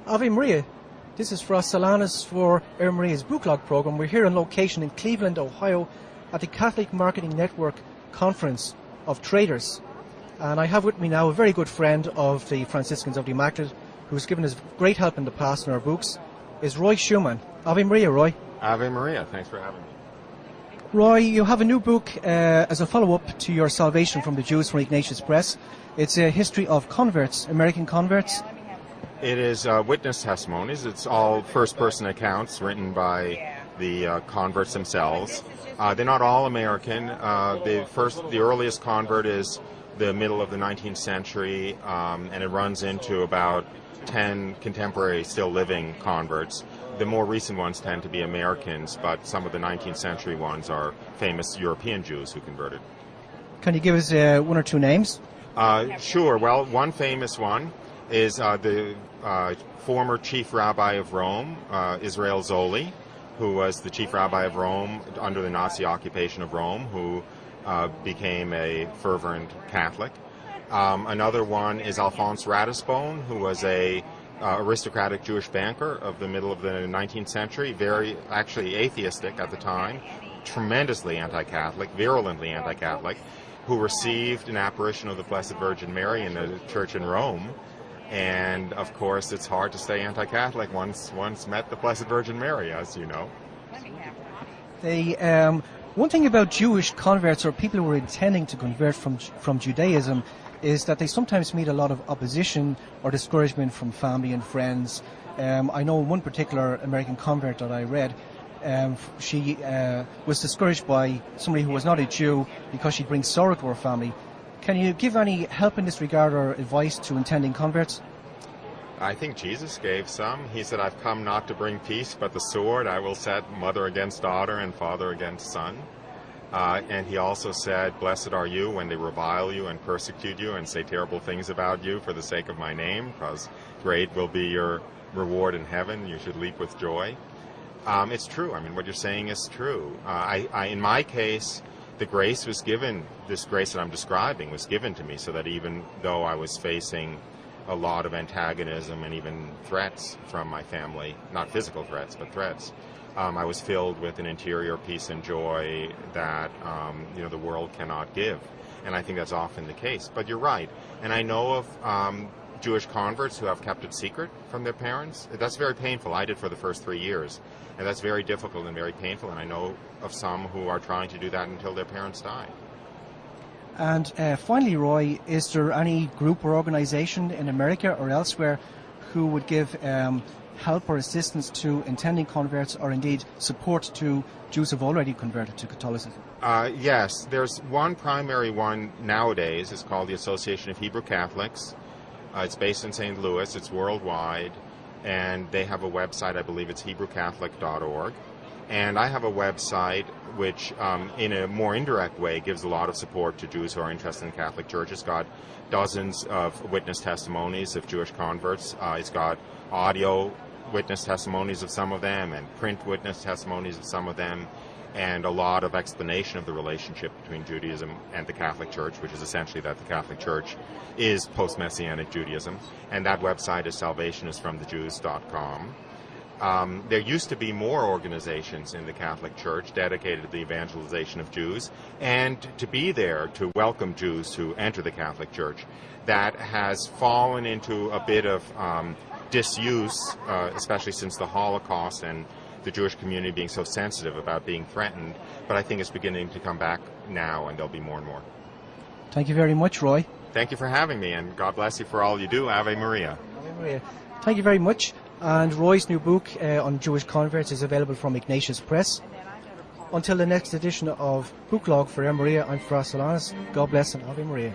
Ave Maria. This is Fra Solanus for AirMaria's Booklog program. We're here on location in Cleveland, Ohio at the Catholic Marketing Network Conference of Traders. And I have with me now a very good friend of the Franciscans of the Immaculate, who's given us great help in the past in our books, is Roy Schoeman. Ave Maria, Roy. Ave Maria, thanks for having me. Roy, you have a new book as a follow-up to your Salvation from the Jews from Ignatius Press. It's a history of converts, American converts. It is witness testimonies. It's all first-person accounts written by the converts themselves. They're not all American. The earliest convert is the middle of the 19th century, and it runs into about 10 contemporary still living converts. The more recent ones tend to be Americans, but some of the 19th century ones are famous European Jews who converted. Can you give us one or two names? Sure. Well, one famous one is the former chief rabbi of Rome, Israel Zoli, who was the chief rabbi of Rome under the Nazi occupation of Rome, who became a fervent Catholic. Another one is Alphonse Ratisbonne, who was a aristocratic Jewish banker of the middle of the 19th century, very actually atheistic at the time, tremendously anti-Catholic, virulently anti-Catholic, who received an apparition of the Blessed Virgin Mary in the church in Rome. And of course, it's hard to stay anti-Catholic once met the Blessed Virgin Mary, as you know. One thing about Jewish converts or people who are intending to convert from Judaism is that they sometimes meet a lot of opposition or discouragement from family and friends. I know one particular American convert that I read, she was discouraged by somebody who was not a Jew because she'd bring sorrow to her family. Can you give any help in this regard or advice to intending converts? I think Jesus gave some. He said, "I've come not to bring peace, but the sword. I will set mother against daughter and father against son." And he also said, "Blessed are you when they revile you and persecute you and say terrible things about you for the sake of my name, because great will be your reward in heaven. You should leap with joy." It's true. I mean, what you're saying is true. In my case, the grace was given, this grace that I'm describing was given to me so that even though I was facing a lot of antagonism and even threats from my family, not physical threats, but threats, I was filled with an interior peace and joy that the world cannot give. And I think that's often the case. But you're right. And I know of Jewish converts who have kept it secret from their parents. That's very painful. I did for the first 3 years. And that's very difficult and very painful. And I know of some who are trying to do that until their parents die. And finally, Roy, is there any group or organization in America or elsewhere who would give help or assistance to intending converts or indeed support to Jews who have already converted to Catholicism? Yes, there's one primary one nowadays. It's called the Association of Hebrew Catholics. It's based in St. Louis. It's worldwide. And they have a website, I believe it's HebrewCatholic.org. And I have a website which, in a more indirect way, gives a lot of support to Jews who are interested in Catholic Church. It's got dozens of witness testimonies of Jewish converts. It's got audio witness testimonies of some of them and print witness testimonies of some of them, and a lot of explanation of the relationship between Judaism and the Catholic Church, which is essentially that the Catholic Church is post-Messianic Judaism. And that website is salvationisfromthejews.com. There used to be more organizations in the Catholic Church dedicated to the evangelization of Jews and to be there to welcome Jews to enter the Catholic Church. That has fallen into a bit of disuse, especially since the Holocaust and the Jewish community being so sensitive about being threatened. But I think it's beginning to come back now, and there'll be more and more. Thank you very much, Roy. Thank you for having me, and God bless you for all you do. Ave Maria. Ave Maria. Thank you very much. And Roy's new book on Jewish converts is available from Ignatius Press. Until the next edition of Booklog for AirMaria, I'm Fra Solanus. God bless and Ave Maria.